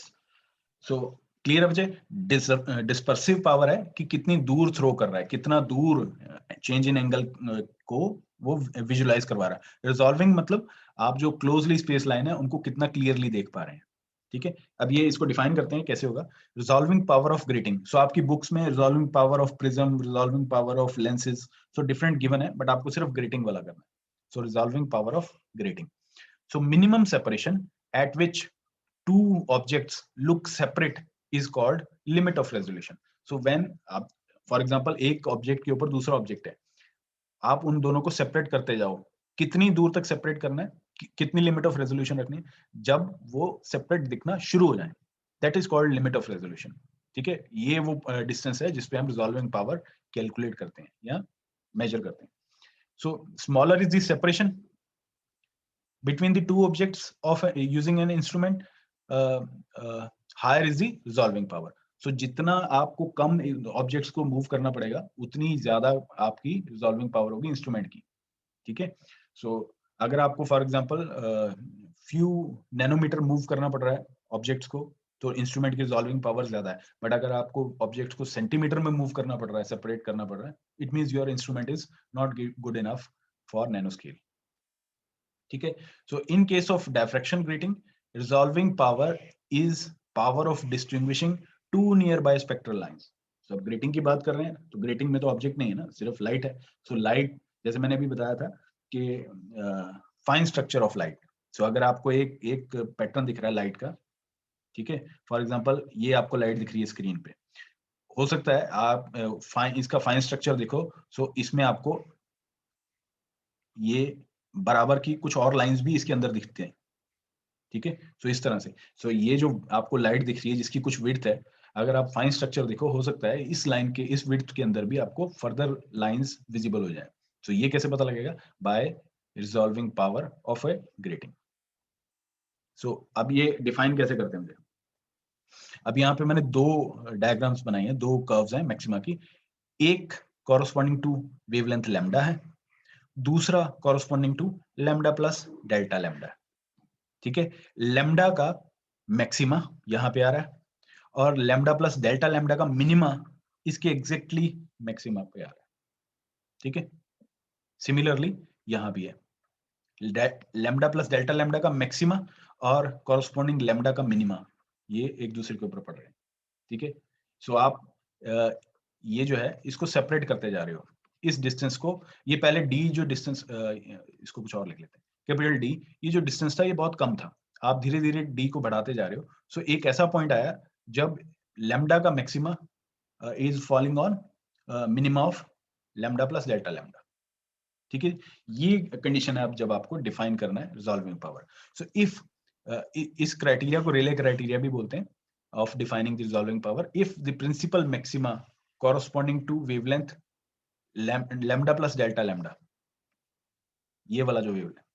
सो क्लियर है बच्चे। डिस्पर्सिव पावर है कि कितनी दूर थ्रो कर रहा है, कितना दूर चेंज इन एंगल को वो विजुलाइज करवा रहा है। रिजॉल्विंग मतलब आप जो क्लोजली स्पेस लाइन है उनको कितना क्लियरली देख पा रहे हैं। ठीक है, अब ये इसको डिफाइन करते हैं कैसे होगा। Resolving power of grating, so आपकी बुक्स में resolving power of prism, resolving power of lenses, so different given है, बट आपको सिर्फ ग्रेटिंग वाला करना है। So resolving power of grating, so minimum separation at which two objects look separate is called limit of resolution. So when आप for example एक object के ऊपर दूसरा ऑब्जेक्ट है, आप उन दोनों को सेपरेट करते जाओ, कितनी दूर तक सेपरेट करना है, कितनी लिमिट ऑफ रेजोल्यूशन रखनी है, जब वो सेपरेट दिखना शुरू हो जाए, that is called limit of resolution. ठीक है, ये वो डिस्टेंस है जिसपे हम रिजॉल्विंग पावर कैलकुलेट करते हैं या मेजर करते हैं। So smaller is the separation between the two objects of using an instrument, higher is the resolving power. So जितना आपको कम ऑब्जेक्ट्स को मूव करना पड़ेगा उतनी ज्यादा आपकी रिजॉल्विंग पावर होगी इंस्ट्रूमेंट की। ठीक है, सो अगर आपको for example few nanometer move करना पड़ रहा है ऑब्जेक्ट्स को, तो इंस्ट्रूमेंट की रिजॉल्विंग पावर ज्यादा है। बट अगर आपको ऑब्जेक्ट्स को सेंटीमीटर में मूव करना पड़ रहा है, सेपरेट करना पड़ रहा है, it means your instrument is not good enough for nano scale. ठीक है, सो in case of diffraction grating, resolving power is power of distinguishing two nearby spectral lines. So अब ग्रेटिंग की बात कर रहे हैं, तो ग्रेटिंग में तो ऑब्जेक्ट नहीं है ना, सिर्फ लाइट है। सो लाइट, जैसे मैंने अभी बताया था कि फाइन स्ट्रक्चर ऑफ लाइट। सो अगर आपको एक पैटर्न दिख रहा है लाइट का, ठीक है, फॉर एग्जांपल ये आपको लाइट दिख रही है स्क्रीन पे, हो सकता है आप इसका फाइन स्ट्रक्चर देखो, सो इसमें आपको ये बराबर की कुछ और लाइंस भी इसके अंदर दिखते हैं। ठीक है, सो इस तरह से, सो ये जो आपको लाइट दिख रही है जिसकी कुछ विड्थ है, अगर आप फाइन स्ट्रक्चर देखो, हो सकता है इस लाइन के इस विड्थ के अंदर भी आपको फर्दर लाइंस विजिबल हो जाए। सो ये कैसे पता लगेगा? By resolving power of a grating. So अब ये डिफाइन कैसे करते हैं मुझे, अब यहाँ पे मैंने दो डायग्राम्स बनाई हैं, दो कर्व्स हैं मैक्सिमा की, एक कॉरस्पॉन्डिंग टू वेवलेंथ लैम्डा है, दूसरा corresponding to lambda plus delta lambda. ठीक है, लैम्डा का मैक्सिमा यहाँ पे आ रहा है और लैम्डा प्लस डेल्टा लैम्डा का मिनिमा इसके एग्जैक्टली मैक्सिमा पे आ रहा है। ठीक है, सिमिलरली यहाँ भी है, लैम्डा प्लस डेल्टा लैम्डा का मैक्सिमा और कॉरस्पॉन्डिंग लैम्डा का मिनिमा, ये एक दूसरे के ऊपर पड़ रहे हैं। ठीक है, सो आप ये जो है इसको सेपरेट करते जा रहे हो, इस डिस्टेंस को, ये पहले डी जो डिस्टेंस, इसको कुछ और लिख लेते हैं, कैपिटल डी, ये जो डिस्टेंस था ये बहुत कम था, आप धीरे धीरे डी को बढ़ाते जा रहे हो। सो एक ऐसा पॉइंट आया जब लैम्डा का maxima is falling on minima of lambda plus delta lambda. ठीक है, ये कंडीशन है अब जब आपको डिफाइन करना है रिजॉल्विंग पावर। सो इफ इस क्राइटेरिया को रेले क्राइटेरिया भी बोलते हैं of defining the resolving power, if the principal maxima corresponding to wavelength lambda plus delta lambda, ये वाला जो wavelength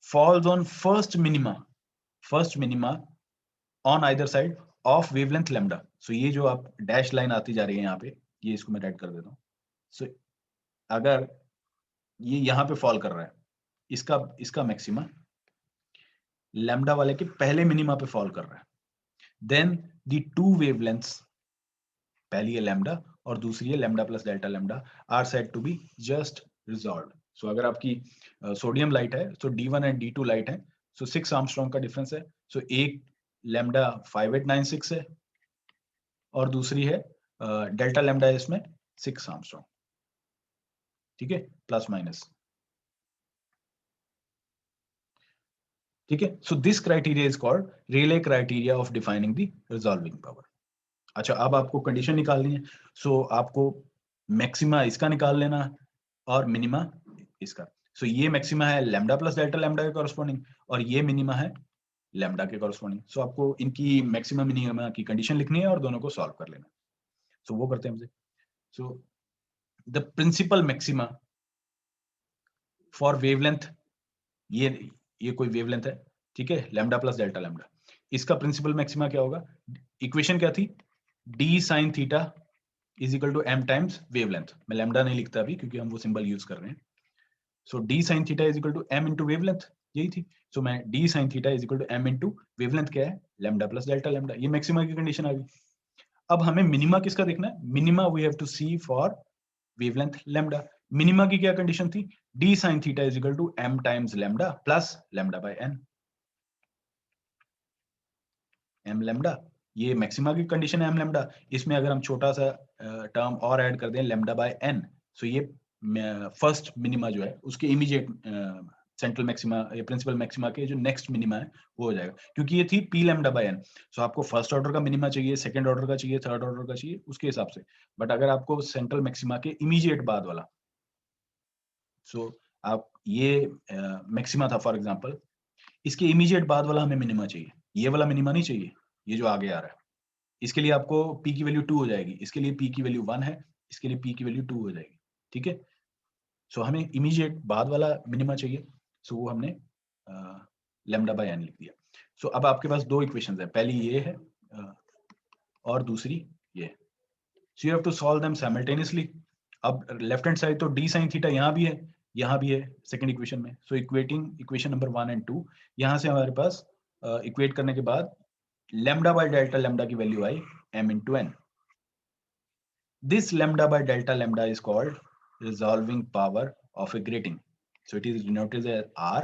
falls on first minima on either side of wavelength lambda. So ये जो आप डैश लाइन आती जा रही है यहाँ पे, ये इसको मैं रेड कर देता हूँ। So अगर ये यहाँ पे फॉल कर रहा है, इसका मैक्सिमा लैम्डा वाले के पहले मिनिमा पे फॉल कर रहा है, then the two wavelengths, पहली है लैम्डा और दूसरी है lambda plus delta lambda, are said to be just resolved. सो अगर आपकी सोडियम लाइट है तो D1 एंड D2 लाइट है, सो 6 आर्मस्ट्रॉन्ग का डिफरेंस है। सो एक लैम्डा 5896 है और दूसरी है डेल्टा लैम्डा है इसमें 6 आर्मस्ट्रॉन्ग, ठीक है, प्लस माइनस, ठीक है। So this criteria is called Rayleigh criteria of defining the resolving power. अच्छा, अब आपको कंडीशन निकालनी है, सो आपको मैक्सिमा इसका निकाल लेना है और मिनिमा इसका। सो ये मैक्सिमा है लैम्डा प्लस डेल्टा लैम्डा के कॉरस्पॉन्डिंग और ये मिनिमा है लैम्डा के कॉरस्पॉन्डिंग। सो आपको इनकी मैक्सिमा मिनिमा की कंडीशन लिखनी है और दोनों को सॉल्व कर लेना। सो वो करते हैं मुझे। So the principal maxima for wavelength, ये कोई वेवलेंथ है, ठीक है, लैम्डा प्लस डेल्टा लैम्डा। इसका प्रिंसिपल मैक्सिमा क्या होगा? इक्वेशन क्या थी? d sin theta is equal to m times wavelength. मैं लैम्डा नहीं लिखता अभी क्योंकि हम वो सिंबल यूज कर रहे हैं। So d sin theta is equal to m into wavelength, यही थी। सो मैं d sin theta is equal to m into wavelength क्या है? Lambda plus delta lambda. ये मैक्सिमा की कंडीशन आ गई। अब हमें मिनिमा किसका देखना है? Minima we have to see for wavelength lambda. Minima की क्या कंडीशन थी? d sin theta is equal to m times lambda plus lambda by n। m lambda, ये मैक्सिमा की कंडीशन है m लैम्डा। इसमें अगर हम छोटा सा टर्म और ऐड कर दें लैम्डा बाय n, सो ये फर्स्ट मिनिमा जो है उसके इमीडिएट सेंट्रल मैक्सिमा या प्रिंसिपल मैक्सिमा के जो नेक्स्ट मिनिमा है वो हो जाएगा, क्योंकि ये थी p लैम्डा बाय n। सो आपको फर्स्ट ऑर्डर का मिनिमा चाहिए, सेकंड ऑर्डर का चाहिए, थर्ड ऑर्डर का चाहिए, उसके हिसाब से। बट अगर आपको सेंट्रल मैक्सिमा के इमीडिएट बाद वाला, सो आप ये मैक्सिमा था फॉर एग्जांपल, इसके इमीडिएट बाद वाला हमें मिनिमा चाहिए, ये वाला मिनिमा नहीं चाहिए, ये जो आगे आ रहा है। इसके लिए आपको p की वैल्यू 2 हो जाएगी, इसके लिए p की वैल्यू 1 है, इसके लिए p की वैल्यू 2 हो जाएगी, ठीक है। सो हमें इमीडिएट बाद वाला मिनिमा चाहिए, सो वो हमने लैम्डा बाय n लिख दिया। सो अब आपके पास दो इक्वेशंस है, पहली ये है और दूसरी ये है। So you have to solve them simultaneously. अब लेफ्ट हैंड साइड तो d sin थीटा यहाँ भी है, यहाँ भी है सेकंड इक्वेशन में। So equating equation number 1 and 2, यहाँ से हमारे पास इक्वेट करने के बाद लैम्डा बाय डेल्टा लैम्डा की वैल्यू आई m into n. This lambda by delta lambda is called resolving power of a grating. So it is denoted as R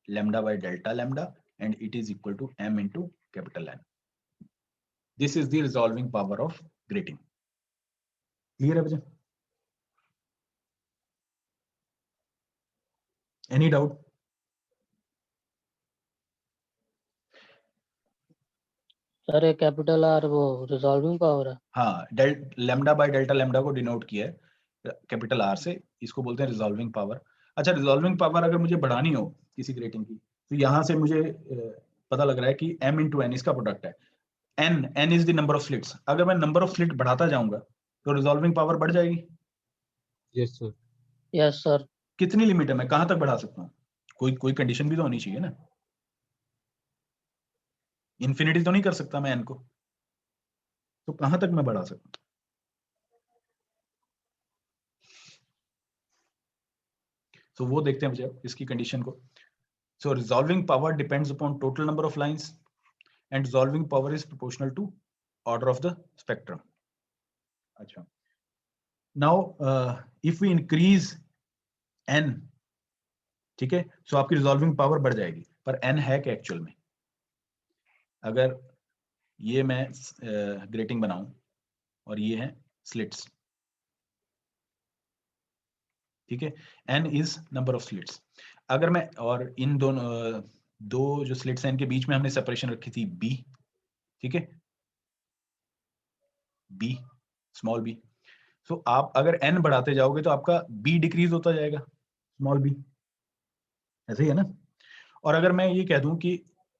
lambda by delta lambda and it is equal to m into capital N. This is the resolving power of grating. Clear है बच्चे? Any doubt? Sir ये capital R वो resolving power है। हाँ, lambda by delta lambda को denote किया है capital R से, इसको बोलते हैं रिजॉल्विंग पावर। अच्छा, रिजॉल्विंग पावर अगर मुझे बढ़ानी हो किसी ग्रेटिंग की, तो यहाँ से मुझे पता लग रहा है कि m into n इसका प्रोडक्ट है। n is the number of slits. अगर मैं नंबर ऑफ स्लिट बढ़ाता जाऊंगा तो रिजॉल्विंग पावर बढ़ जाएगी। Yes sir. Yes sir. कितनी लिमिट है, मैं कहाँ तक बढ़ा सकता हूँ? कोई कंडीशन भी तो होनी चाहिए ना। इन्फिनिटी तो नहीं कर सकता मैं n को, तो कहां तक मैं बढ़ा सकता हूं? सो वो देखते हैं मुझे इसकी कंडीशन को। So resolving power depends upon total number of lines and resolving power is proportional to order of the spectrum. अच्छा, now if we increase n, ठीक है, सो आपकी रिजॉल्विंग पावर बढ़ जाएगी, पर n है क्या एक्चुअल में? अगर ये मैं ग्रेटिंग बनाऊं और ये है स्लिट्स, ठीक है, n is number of slits. अगर मैं और इन दोनों दो जो स्लिट्स हैं इनके बीच में हमने सेपरेशन रखी थी b, ठीक है, b स्मॉल b। सो आप अगर n बढ़ाते जाओगे तो आपका b डिक्रीज होता जाएगा, स्मॉल b, ऐसे ही है ना। और अगर मैं ये कह दूं कि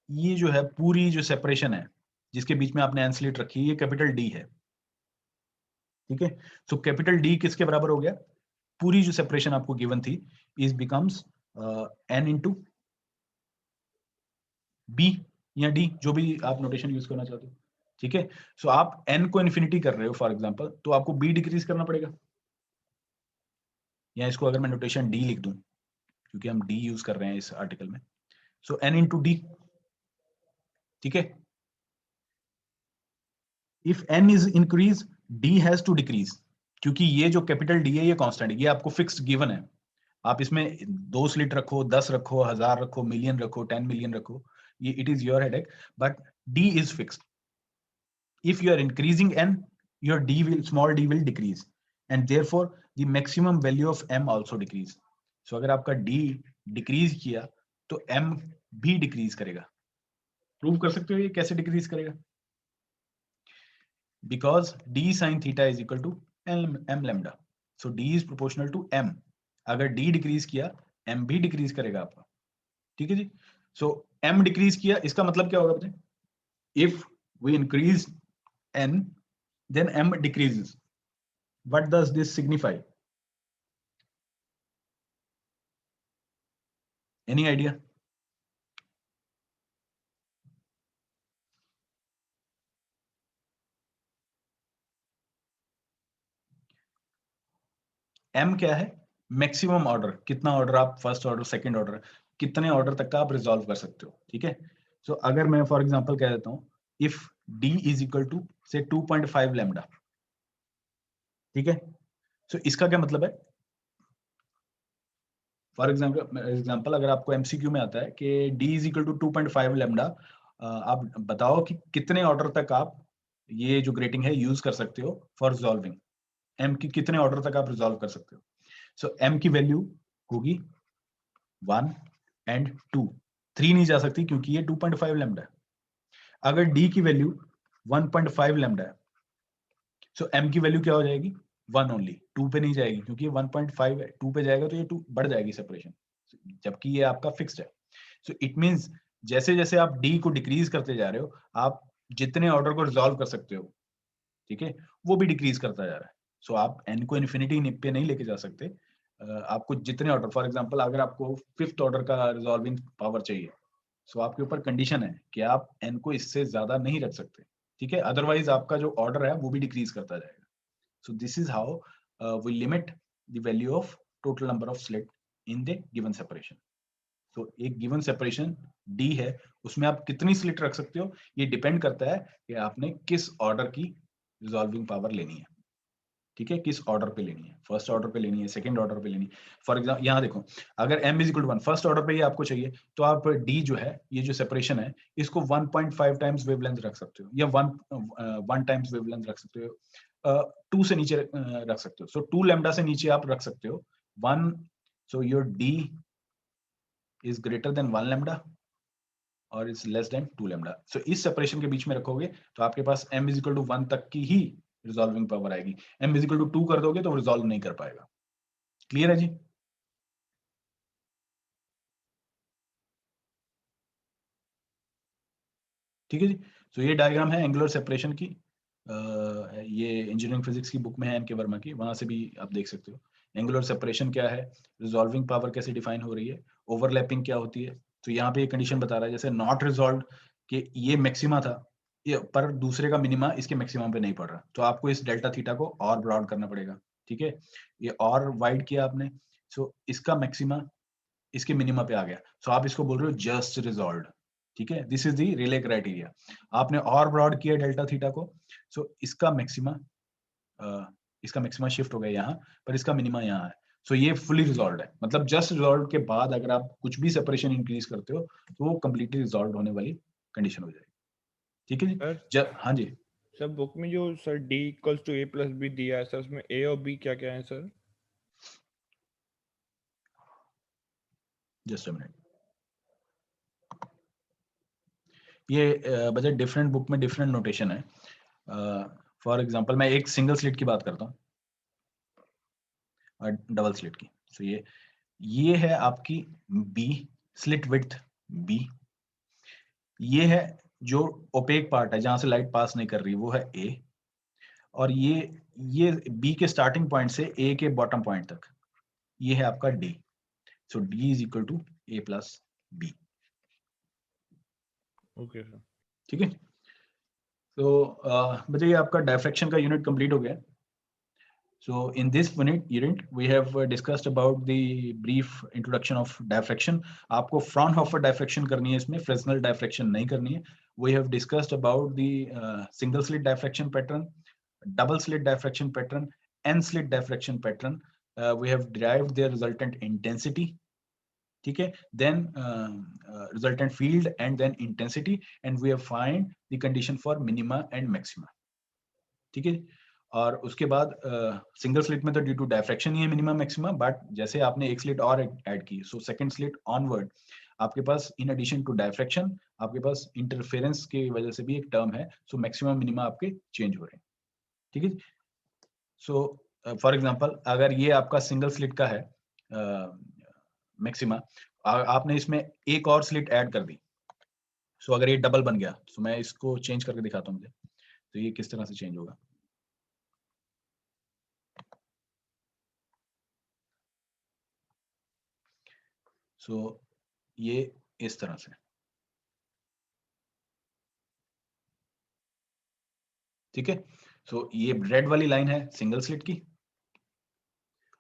ये जो है पूरी जो सेपरेशन है जिसके बीच में आपने n स्लिट रखी है, ये कैपिटल D है, ठीक है। सो कैपिटल D किसके बराबर हो गया? पूरी जो सेपरेशन आपको गिवन थी is becomes n into b या d, जो भी आप नोटेशन यूज करना चाहते हो, ठीक है। सो आप n को इन्फिनिटी कर रहे हो फॉर एग्जांपल, तो आपको b डिक्रीज करना पड़ेगा, या इसको अगर मैं नोटेशन d लिख दूं क्योंकि हम d यूज कर रहे हैं इस आर्टिकल में। सो n इंटू d, ठीक है। If n is increase d has to decrease, क्योंकि ये जो कैपिटल D है ये कांस्टेंट है, ये आपको फिक्स्ड गिवन है। आप इसमें 2 स्लिट रखो, 10 रखो, 1000 रखो, मिलियन रखो, 10 मिलियन रखो, ये it is your headache, but D is fixed. If you are increasing n, your small d will decrease, and therefore the maximum value of m also decrease. So अगर आपका d decrease किया तो m भी decrease करेगा. Prove कर सकते हो ये कैसे decrease करेगा? Because d sin theta is equal to m lambda. So d is proportional to m. अगर d decrease किया, m भी decrease करेगा आपका. ठीक है जी? So m decrease किया, इसका मतलब क्या होगा बताएं? If we increase n, then m decreases. What does this signify? Any idea? m क्या है? मैक्सिमम ऑर्डर, कितना ऑर्डर आप फर्स्ट ऑर्डर, सेकंड ऑर्डर, कितने ऑर्डर तक का आप रिजॉल्व कर सकते हो. ठीक है. सो अगर मैं फॉर एग्जांपल कह देता हूं, if d is equal to से 2.5 लैम्डा. ठीक है. सो इसका क्या मतलब है? फॉर एग्जांपल अगर आपको एमसीक्यू में आता है कि d is equal to 2.5 lambda, आप बताओ कि कितने ऑर्डर तक आप ये जो ग्रेटिंग है यूज कर सकते हो फॉर रिजॉल्विंग. m की कितने ऑर्डर तक आप रिजॉल्व कर सकते हो? सो m की वैल्यू होगी 1 एंड 2. 3 नहीं जा सकती क्योंकि ये 2.5 लैम्डा है. अगर d की वैल्यू 1.5 लैम्डा है, सो m की वैल्यू क्या हो जाएगी? 1 ओनली. 2 पे नहीं जाएगी क्योंकि ये 1.5 है. 2 पे जाएगा तो ये 2 बढ़ जाएगी सेपरेशन, जबकि ये आपका फिक्स्ड है. सो इट मींस जैसे जैसे आप d को डिक्रीज करते जा रहे हो, आप जितने ऑर्डर को रिजॉल्व कर सकते हो, ठीक है, वो भी डिक्रीज करता जा रहा है. सो आप n को इन्फिनिटी पे नहीं लेके जा सकते. आपको जितने ऑर्डर, फॉर एग्जांपल अगर आपको 5th ऑर्डर का रिजॉल्विंग पावर चाहिए, सो आपके ऊपर कंडीशन है कि आप n को इससे ज्यादा नहीं रख सकते. ठीक है. अदरवाइज आपका जो ऑर्डर है वो भी डिक्रीज करता जाएगा. So this is how we limit the value of total number of slit in the given separation. So एक given separation D है, उसमें आप कितनी स्लिट रख सकते हो, ये डिपेंड करता है कि आपने किस ऑर्डर की रिजॉल्विंग पावर लेनी है. ठीक है, किस ऑर्डर पे लेनी है, फर्स्ट ऑर्डर पे लेनी है, सेकंड ऑर्डर पे लेनी है. फॉर एग्जाम्पल यहाँ देखो, अगर m is equal to 1 first order पे ये आपको चाहिए, तो आप d जो है, ये जो सेपरेशन है, इसको 1.5 टाइम्स वेवलेंथ रख सकते हो, या 1 टाइम्स वेवलेंथ रख सकते हो, 2 से नीचे रख सकते हो. सो 2 लैम्डा से नीचे आप रख सकते हो 1. So your d is greater than 1 lambda और इज लेस देन 2 लैम्डा. सो इस सेपरेशन के बीच में रखोगे तो आपके पास m इज इक्वल टू 1 तक की ही रिजॉल्विंग पावर आएगी. m इज इक्वल टू 2 कर दोगे तो रिजॉल्व नहीं कर पाएगा. क्लियर है जी? ठीक है जी. सो ये डायग्राम है एंगुलर सेपरेशन की. ये इंजीनियरिंग फिजिक्स की बुक में है, एम के वर्मा की, वहां से भी आप देख सकते हो. एंगुलर सेपरेशन क्या है, रिजॉल्विंग पावर कैसे डिफाइन हो रही है, ओवरलैपिंग क्या होती है. तो यहाँ पे ये कंडीशन बता रहा है, जैसे नॉट रिजॉल्व कि ये मैक्सिमा था, ये पर दूसरे का मिनिमा इसके मैक्सिमम पे नहीं पड़ रहा, तो आपको इस डेल्टा थीटा को और ब्रॉड करना पड़ेगा. ठीक है. ये और वाइड किया आपने, सो इसका मैक्सिमा इसके मिनिमा पे आ गया, सो आप इसको बोल रहे हो जस्ट रिजॉल्व्ड. ठीक है. This is the relay criteria. आपने और ब्रॉड किया डेल्टा थीटा को, सो इसका मैक्सिमा शिफ्ट हो गया यहाँ, पर इसका मिनिमा यहाँ है. सो ये फुली रिजॉल्व्ड है. मतलब जस्ट रिजॉल्व के बाद अगर आप कुछ भी सेपरेशन इंक्रीज करते हो तो वो कंप्लीटली रिजॉल्व होने वाली कंडीशन हो जाएगी. ठीक है जी. हाँ जी सर, बुक में जो sir d equals to a plus b दिया है सर, उसमें a और b क्या क्या है सर? Just a minute. ये बजट डिफरेंट बुक में डिफरेंट नोटेशन है. फॉर एग्जांपल मैं एक सिंगल स्लिट की बात करता हूँ और डबल स्लिट की. सो ये है आपकी B, स्लिट विड्थ B. ये है जो ओपेक पार्ट है, जहां से लाइट पास नहीं कर रही, वो है A. और ये B के स्टार्टिंग पॉइंट से A के बॉटम पॉइंट तक, ये है आपका D. So D is equal to A plus B. Okay sir. ठीक है. तो बताइए, आपका डायफ्रैक्शन का यूनिट कंप्लीट हो गया. So in this unit we have discussed about the brief introduction of diffraction. आपको Fraunhofer diffraction करनी है, इसमें Fresnel diffraction नहीं करनी है. We have discussed about the single slit diffraction pattern, double slit diffraction pattern, n slit diffraction pattern. we have derived their resultant intensity, ठीक है, then resultant field and then intensity, and we have find the condition for minima and maxima, ठीक है। और उसके बाद single slit में तो due to diffraction ही है मिनिमम मैक्सिमा, बट जैसे आपने एक स्लिट और ऐड की, सो सेकंड स्लिट ऑनवर्ड आपके पास इन एडिशन टू डायफ्रैक्शन आपके पास इंटरफेरेंस की वजह से भी एक टर्म है, सो मैक्सिमम मिनिमा आपके चेंज हो रहे हैं, ठीक है। सो फॉर एग्जांपल अगर ये आपका सिंगल स्लिट का है मैक्सिमा, आपने इसमें एक और स्लिट ऐड कर दी, सो अगर ये डबल बन गया, सो मैं इसको चेंज करके दिखाता हूँ मुझे, तो ये किस तरह से चेंज होगा। सो ये इस तरह से, ठीक है। सो ये रेड वाली लाइन है सिंगल स्लिट की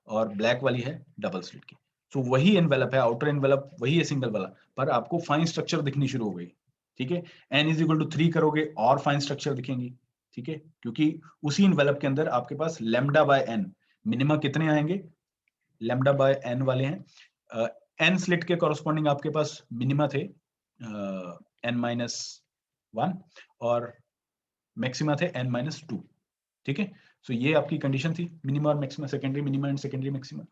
और ब्लैक वाली है डबल स्लिट की। सो वही एनवेलप है, आउटर एनवेलप वही है सिंगल वाला, पर आपको फाइन स्ट्रक्चर दिखनी शुरू हो गई, ठीक है। n इज इक्वल टू 3 करोगे और फाइन स्ट्रक्चर दिखेंगी, ठीक है, क्योंकि उसी एनवेलप के अंदर आपके पास लैम्डा बाय n मिनिमा कितने आएंगे, लैम्डा बाय n वाले हैं। n स्लिट के कॉरस्पॉन्डिंग आपके पास मिनिमा थे n-1 और मैक्सिमा थे n-2, ठीक है। सो ये आपकी कंडीशन थी मिनिमा और maxima, secondary minima and secondary maxima.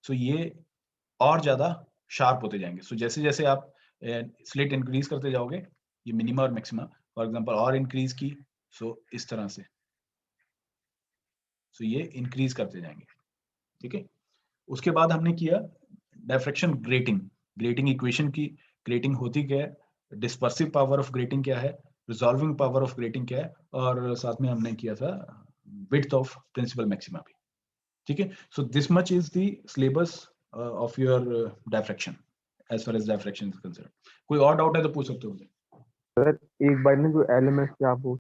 So ये और ज्यादा शार्प होते जाएंगे। सो जैसे जैसे आप स्लिट इंक्रीज करते जाओगे, ये मिनिमा और मैक्सिमा फॉर एग्जांपल और इंक्रीज की, सो इस तरह से, सो ये इंक्रीज करते जाएंगे, ठीक है। उसके बाद हमने किया डायफ्रैक्शन ग्रेटिंग, ग्रेटिंग इक्वेशन की, ग्रेटिंग होती क्या है, डिस्पर्सिव पावर ऑफ ग्रेटिंग क्या है, रिजॉल्विंग पावर ऑफ ग्रेटिंग क्या है, और साथ में हमने किया था विड्थ ऑफ प्रिंसिपल मैक्सिमा भी, ठीक है। So this much is the syllabus of your diffraction as far as diffraction is concerned. कोई और डाउट है तो पूछ सकते हो मुझे। सर एक बार ना जो एलिमेंट्स थे आप वो